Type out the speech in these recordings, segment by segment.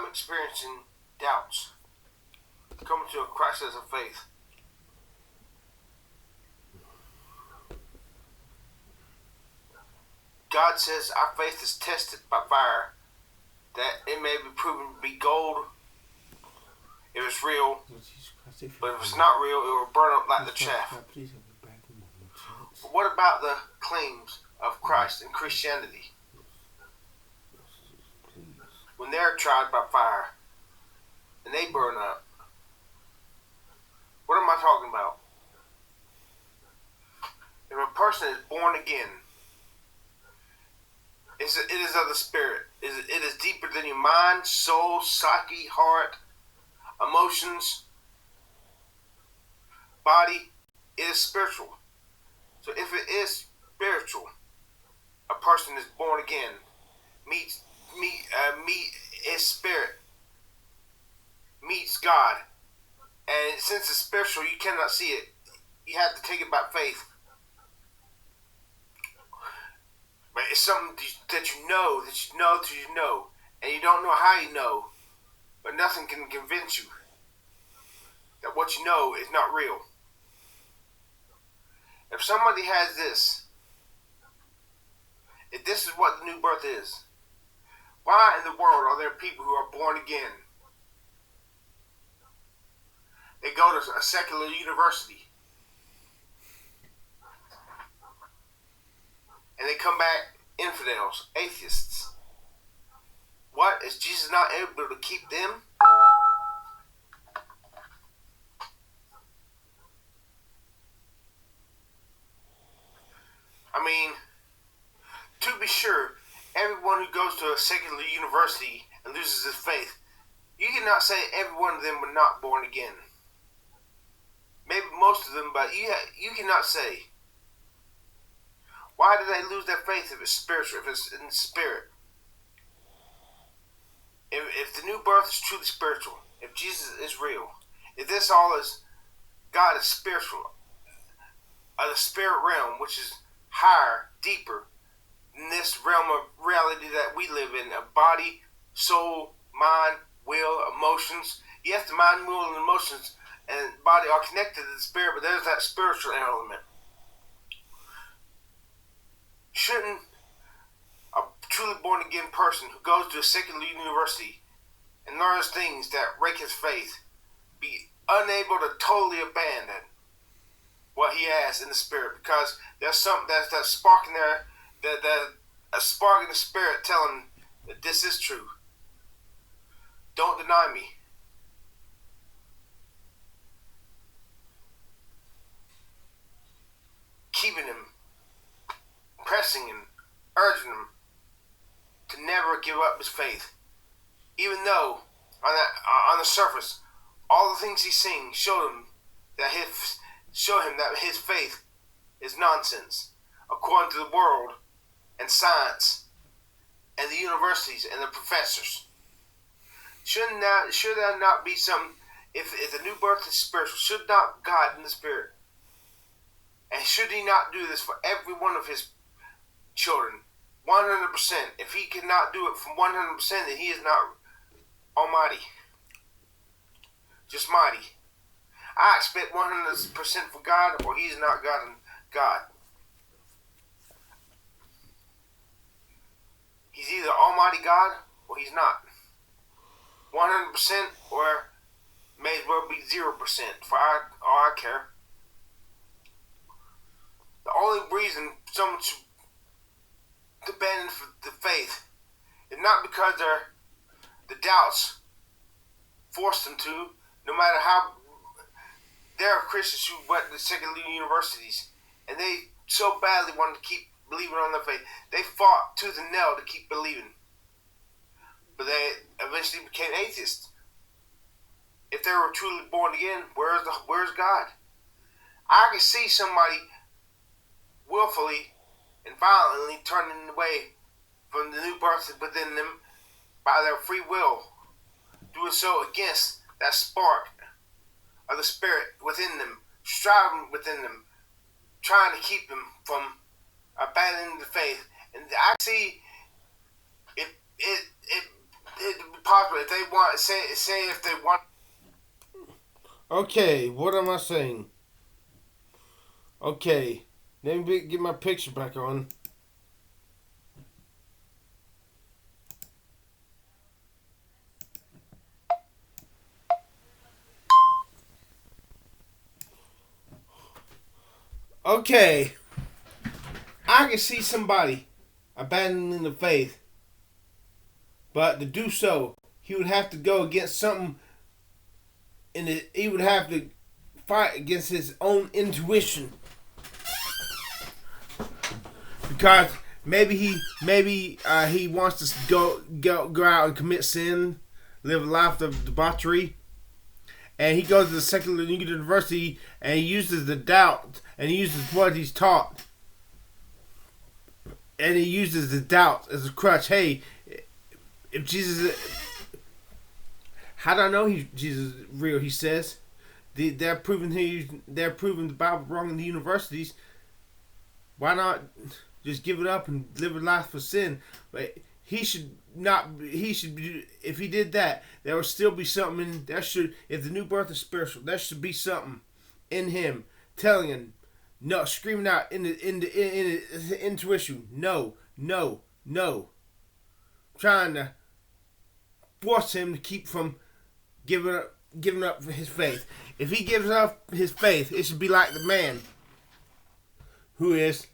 experiencing doubts, coming to a crisis of faith. God says our faith is tested by fire, that it may be proven to be gold if it's real, but if it's not real, it will burn up like the chaff. But what about the claims of Christ and Christianity? When they're tried by fire and they burn up, what am I talking about? If a person is born again, it is of the Spirit. It is deeper than your mind, soul, psyche, heart, emotions, body. It is spiritual. So if it is spiritual, a person is born again, meets his spirit, meets God, and since it's spiritual, you cannot see it. You have to take it by faith. But it's something that you know, and you don't know how you know, but nothing can convince you that what you know is not real. If somebody has this, if this is what the new birth is, why in the world are there people who are born again? They go to a secular university and they come back infidels, atheists. What? Is Jesus not able to keep them? I mean, to be sure, everyone who goes to a secular university and loses his faith, you cannot say every one of them were not born again. Maybe most of them, but you cannot say. Why do they lose their faith if it's spiritual, if it's in the spirit? If the new birth is truly spiritual, if Jesus is real, if this all is, God is spiritual, the spirit realm, which is higher, deeper than this realm of reality that we live in, of body, soul, mind, will, emotions. Yes, the mind, will, and emotions and body are connected to the spirit, but there's that spiritual element. Shouldn't a truly born again person who goes to a secular university and learns things that wreck his faith be unable to totally abandon what he has in the spirit? Because there's that spark in there, a spark in the spirit telling that this is true. Don't deny me. Keeping him, pressing him, urging him to never give up his faith, even though on the surface, all the things he's seen show him that his faith is nonsense, according to the world and science and the universities and the professors. Should there not be some? If the new birth is spiritual, should not God in the spirit? And should he not do this for every one of his children? 100%. If he cannot do it from 100%, then he is not almighty. Just mighty. I expect 100% for God, or he's not God and God. He's either almighty God, or he's not. 100%, or may as well be 0%, for all I care. The only reason someone should abandon the faith is not because the doubts force them to, no matter how. There are Christians who went to secular universities and they so badly wanted to keep believing on their faith. They fought tooth and nail to keep believing. But they eventually became atheists. If they were truly born again, where's God? I can see somebody willfully and violently turning away from the new birth within them by their free will, doing so against that spark of the spirit within them, striving within them, trying to keep them from abandoning the faith. And I see it possible if they want, say if they want. Okay, what am I saying? Okay, let me get my picture back on. Okay, I can see somebody abandoning the faith, but to do so, he would have to go against something, and he would have to fight against his own intuition, because maybe he wants to go out and commit sin, live a life of debauchery, and he goes to the secular university and he uses the doubt and he uses what he's taught, and he uses the doubt as a crutch. Hey, if Jesus, how do I know Jesus is real? He says they're proving the Bible wrong in the universities. Why not just give it up and live a life for sin? But he should not. He should. If he did that, there would still be something in. There should. If the new birth is spiritual, there should be something in him telling him, no, screaming out in the intuition, no, no, no, trying to force him to keep from giving up his faith. If he gives up his faith, it should be like the man who is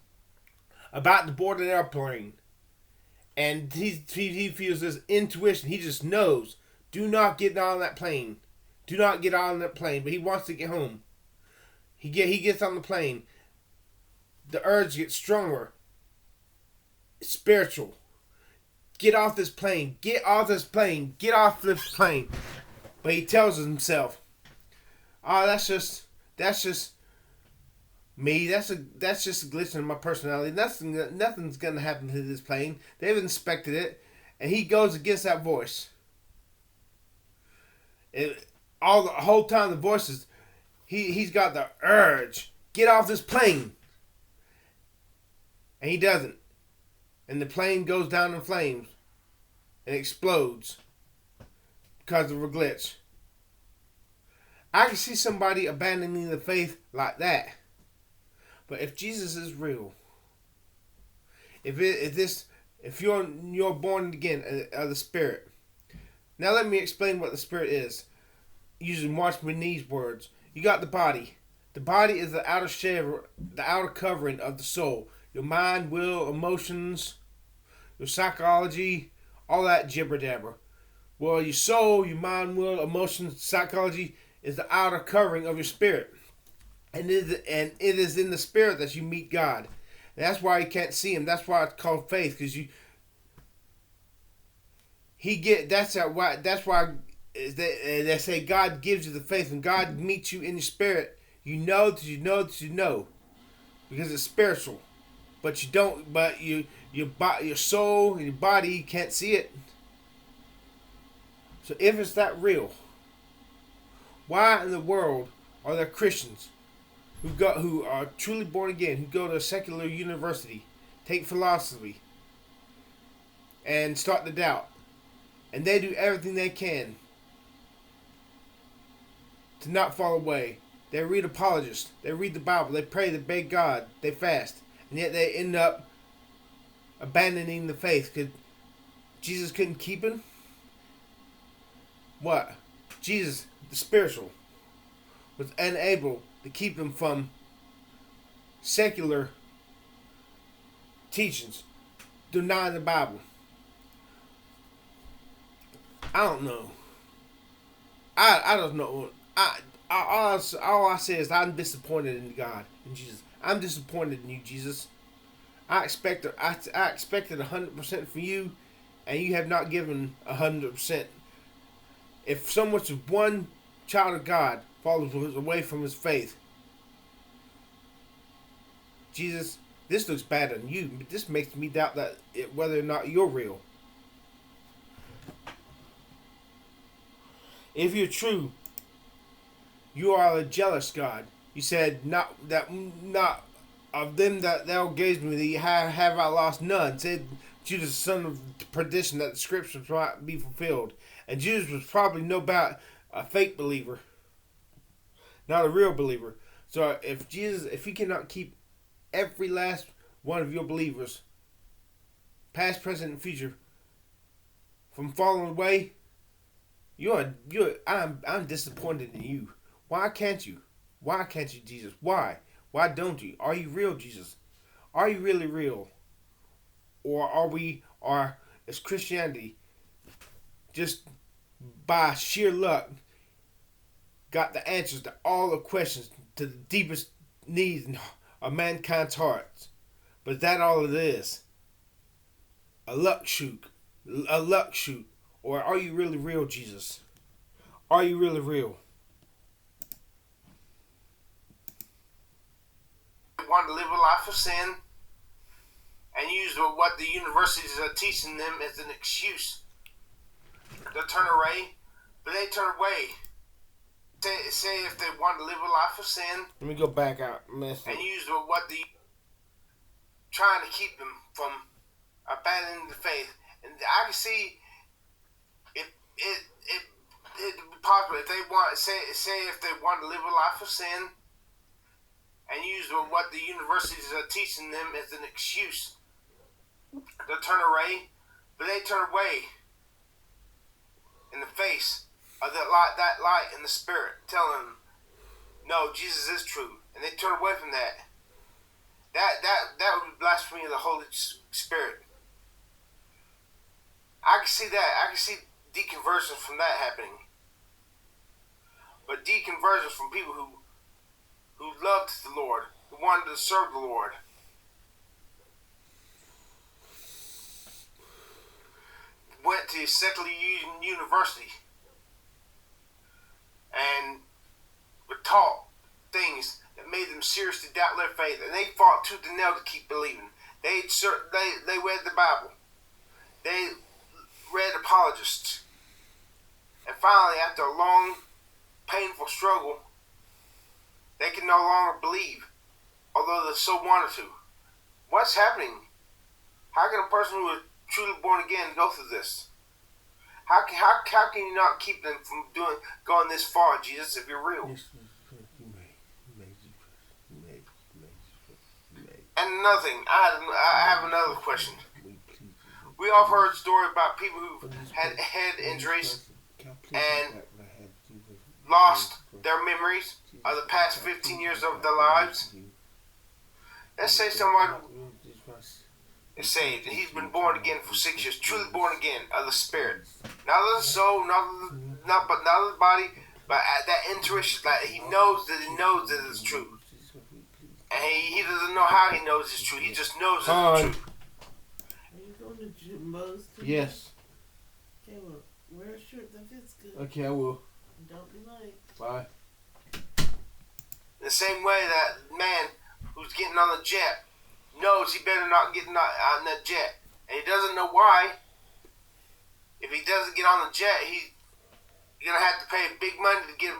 about to board an airplane, and he feels this intuition. He just knows, do not get on that plane. Do not get on that plane. But he wants to get home. He gets on the plane. The urge gets stronger. It's spiritual. Get off this plane. Get off this plane. Get off this plane. But he tells himself, "Oh, that's just me. That's just a glitch in my personality. Nothing's gonna happen to this plane. They've inspected it," and he goes against that voice. The whole time the voice is, he's got the urge, get off this plane, and he doesn't, and the plane goes down in flames and explodes because of a glitch. I can see somebody abandoning the faith like that. But if Jesus is real, if you're born again of the Spirit, now let me explain what the Spirit is, using Watchman Nee's words. You got the body. The body is the outer shell, the outer covering of the soul. Your mind, will, emotions, your psychology, all that jibber jabber. Well, your soul, your mind, will, emotions, psychology is the outer covering of your spirit. And it is in the spirit that you meet God. And that's why you can't see him. That's why it's called faith, because that's why they say God gives you the faith, and God meets you in your spirit. You know that you know that you know, because it's spiritual. But you don't. But your soul and your body, you can't see it. So if it's that real, why in the world are there Christians who are truly born again, who go to a secular university, take philosophy, and start to doubt, and they do everything they can to not fall away? They read apologists, they read the Bible, they pray, they beg God, they fast, and yet they end up abandoning the faith because Jesus couldn't keep them. What? Jesus, the spiritual, was unable to keep them from secular teachings, denying the Bible. I don't know. I don't know. All I say is I'm disappointed in God, in Jesus. I'm disappointed in you, Jesus. I expected 100% from you, and you have not given 100%. If so much as one child of God falls away from his faith, Jesus, this looks bad on you. This makes me doubt whether or not you're real. If you're true, you are a jealous God. You said not of them that thou gavest me, have I lost none. Said Judas, the son of perdition, that the scriptures might be fulfilled. And Judas was probably no doubt a fake believer, not a real believer. So if he cannot keep every last one of your believers, past, present, and future, from falling away, I'm disappointed in you. Why can't you? Why can't you, Jesus? Why? Why don't you? Are you real, Jesus? Are you really real? Or is Christianity just by sheer luck got the answers to all the questions, to the deepest needs of mankind's hearts? But that all it is? A luck shoot. A luck shoot. Or are you really real, Jesus? Are you really real? They want to live a life of sin and use what the universities are teaching them as an excuse to turn away, but they turn away. Say if they want to live a life of sin. Let me go back out. And use what the trying to keep them from abandoning the faith. And I can see it be possible if they want say if they want to live a life of sin and use what the universities are teaching them as an excuse to turn away, but they turn away in the face of that light in the spirit, telling them, no, Jesus is true, and they turn away from that. That would be blasphemy of the Holy Spirit. I can see that. I can see deconversions from that happening. But deconversions from people who loved the Lord, who wanted to serve the Lord. Went to secular university and were taught things that made them seriously doubt their faith, and they fought tooth and nail to keep believing. They read the Bible. They read apologists. And finally, after a long, painful struggle, they can no longer believe, although they so wanted to. What's happening? How can a person who is truly born again go through this? How can you not keep them from going this far, Jesus, if you're real? And another thing, I have another question. We all heard a story about people who had head injuries and lost their memories of the past 15 years of their lives. Let's say somebody is saved and he's been born again for 6 years, truly born again of the Spirit, not of the soul, not of the body, but that intuition that he knows that it's true, and he doesn't know how he knows it's true. He just knows it's true. Are you going to gym Buzz today? Yes. Okay, well, wear a shirt that fits good. Okay, I will. Don't be late. Bye. In the same way that man who's getting on the jet knows he better not get on that jet, and he doesn't know why. If he doesn't get on the jet, he's gonna have to pay big money to get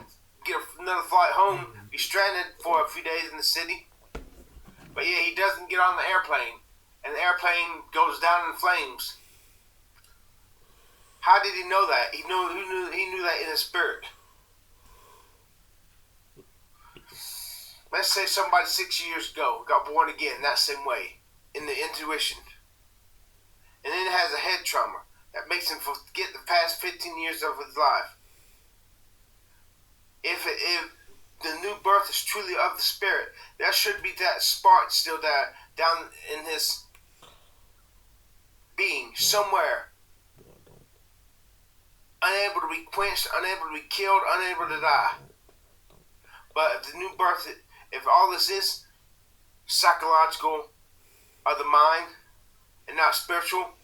another flight home. Be stranded for a few days in the city. But yeah, he doesn't get on the airplane, and the airplane goes down in flames. How did he know that? He knew that in his spirit. Let's say somebody 6 years ago got born again that same way, in the intuition. And then has a head trauma that makes him forget the past 15 years of his life. If the new birth is truly of the Spirit, there should be that spark still there down in his being somewhere. Unable to be quenched, unable to be killed, unable to die. But if the new birth, if all this is psychological of the mind and not spiritual,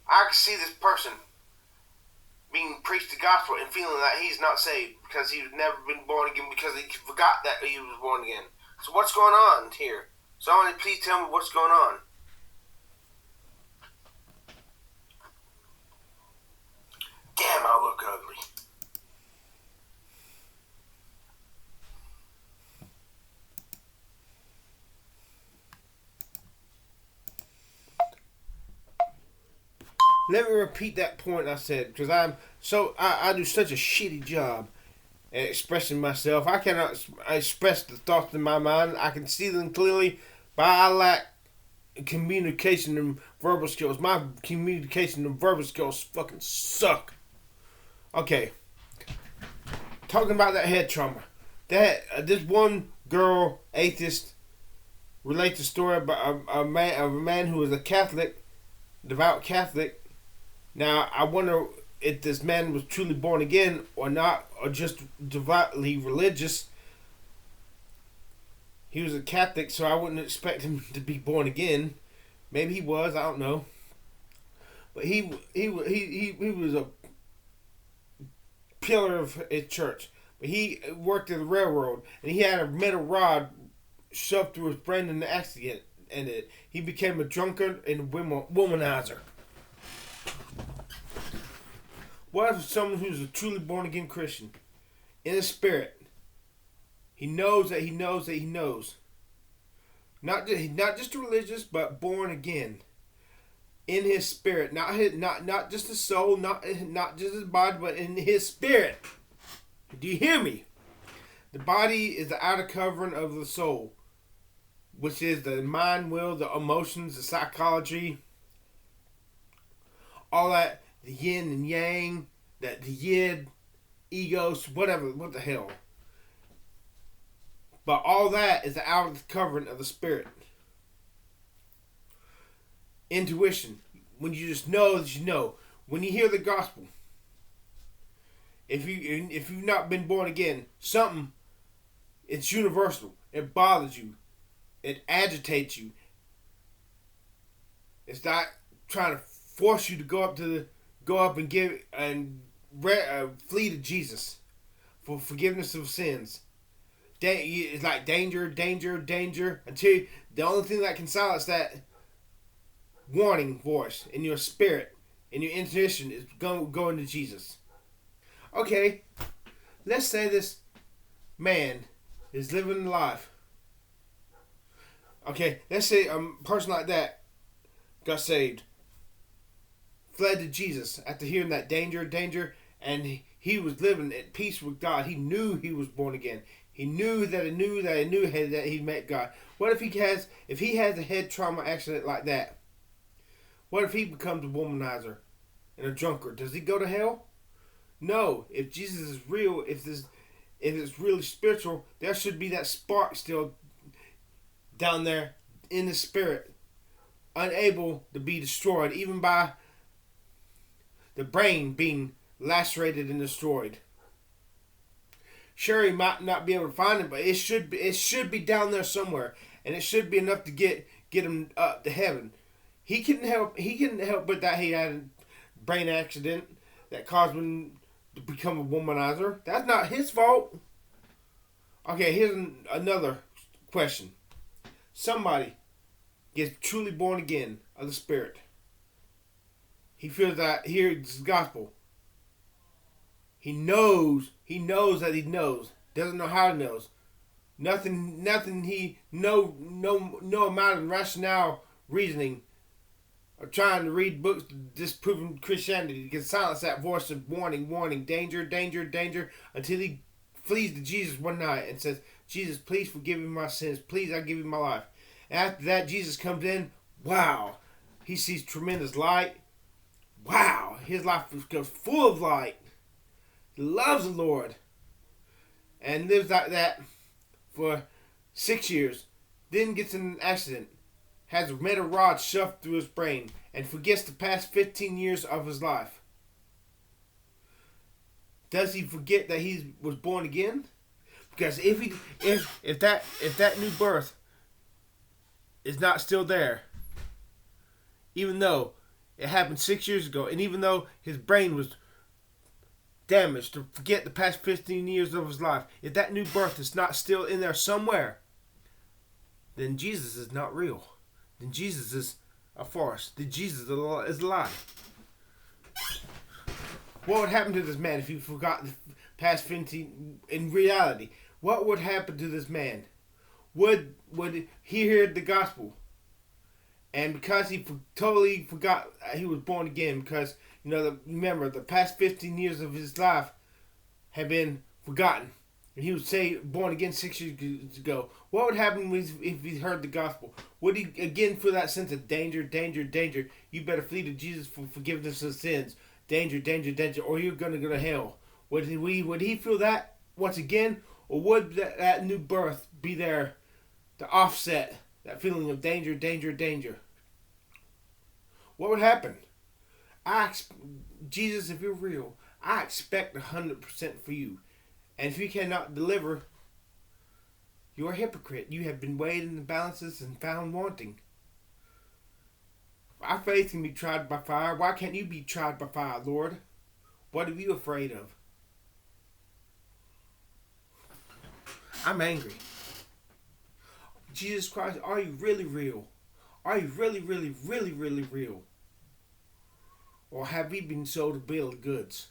I can see this person being preached the gospel and feeling that he's not saved because he's never been born again, because he forgot that he was born again. So what's going on here? Somebody please tell me what's going on. Damn, I look ugly. Let me repeat that point I said, because I do such a shitty job at expressing myself. I cannot express the thoughts in my mind. I can see them clearly, but I lack communication and verbal skills. My communication and verbal skills fucking suck. Okay, talking about that head trauma. This one girl atheist relates a story about a man who was a Catholic, devout Catholic. Now I wonder if this man was truly born again or not, or just devoutly religious. He was a Catholic, so I wouldn't expect him to be born again. Maybe he was, I don't know. But he was a pillar of his church. But he worked at the railroad, and he had a metal rod shoved through his brain in the accident, and he became a drunkard and a womanizer. What if someone who's a truly born again Christian, in his spirit, he knows that he knows that he knows, not just religious, but born again, in his spirit, not just his soul, not just his body, but in his spirit. Do you hear me? The body is the outer covering of the soul, which is the mind, will, the emotions, the psychology, all that, the yin and yang, that the yin, egos, whatever, what the hell. But all that is the outer covering of the spirit. Intuition, when you just know that you know. When you hear the gospel, if you've not been born again, something, it's universal. It bothers you. It agitates you. It's not trying to force you to go up and flee to Jesus for forgiveness of sins. It's like danger, danger, danger, until the only thing that can silence that warning voice in your spirit, in your intuition, is going to Jesus. Okay, let's say this man is living life. Okay, let's say a person like that got saved, fled to Jesus after hearing that danger, danger, and he was living at peace with God. He knew he was born again. He knew that he met God. What if he has a head trauma accident like that? What if he becomes a womanizer and a drunkard? Does he go to hell? No. If Jesus is real, if it's really spiritual, there should be that spark still down there in the spirit, unable to be destroyed, even by the brain being lacerated and destroyed. Sure, he might not be able to find it, but it should be down there somewhere, and it should be enough to get him up to heaven. He couldn't help but that he had a brain accident that caused him to become a womanizer. That's not his fault. Okay, here's another question. Somebody gets truly born again of the Spirit. He feels that here's the gospel. He knows that he knows. Doesn't know how he knows. Nothing he no amount of rationale reasoning or trying to read books disproving Christianity can silence that voice of warning, warning, danger, danger, danger, until he flees to Jesus one night and says, Jesus, please forgive me my sins. Please, I give you my life. And after that, Jesus comes in. Wow. He sees tremendous light. Wow. His life becomes full of light. He loves the Lord. And lives like that for 6 years. Then gets in an accident. Has a metal rod shoved through his brain. And forgets the past 15 years of his life. Does he forget that he was born again? Because if that new birth is not still there, even though it happened 6 years ago, and even though his brain was damaged to forget the past 15 years of his life, if that new birth is not still in there somewhere, then Jesus is not real. Then Jesus is a farce. Then Jesus is a lie. What would happen to this man if he forgot the past 15 in reality? What would happen to this man? Would he hear the gospel And because he totally forgot he was born again, because remember the past 15 years of his life had been forgotten, and he was born again 6 years ago. What would happen if he heard the gospel? Would he again feel that sense of danger, danger, danger? You better flee to Jesus for forgiveness of sins. Danger, danger, danger, or you're gonna go to hell. Would he feel that once again, or would that new birth be there to offset that feeling of danger, danger, danger? What would happen? Jesus, if you're real, I expect 100% for you. And if you cannot deliver, you're a hypocrite. You have been weighed in the balances and found wanting. Our faith can be tried by fire. Why can't you be tried by fire, Lord? What are you afraid of? I'm angry. Jesus Christ, are you really real? Are you really, really, really, really real? Or have we been sold a bill of goods?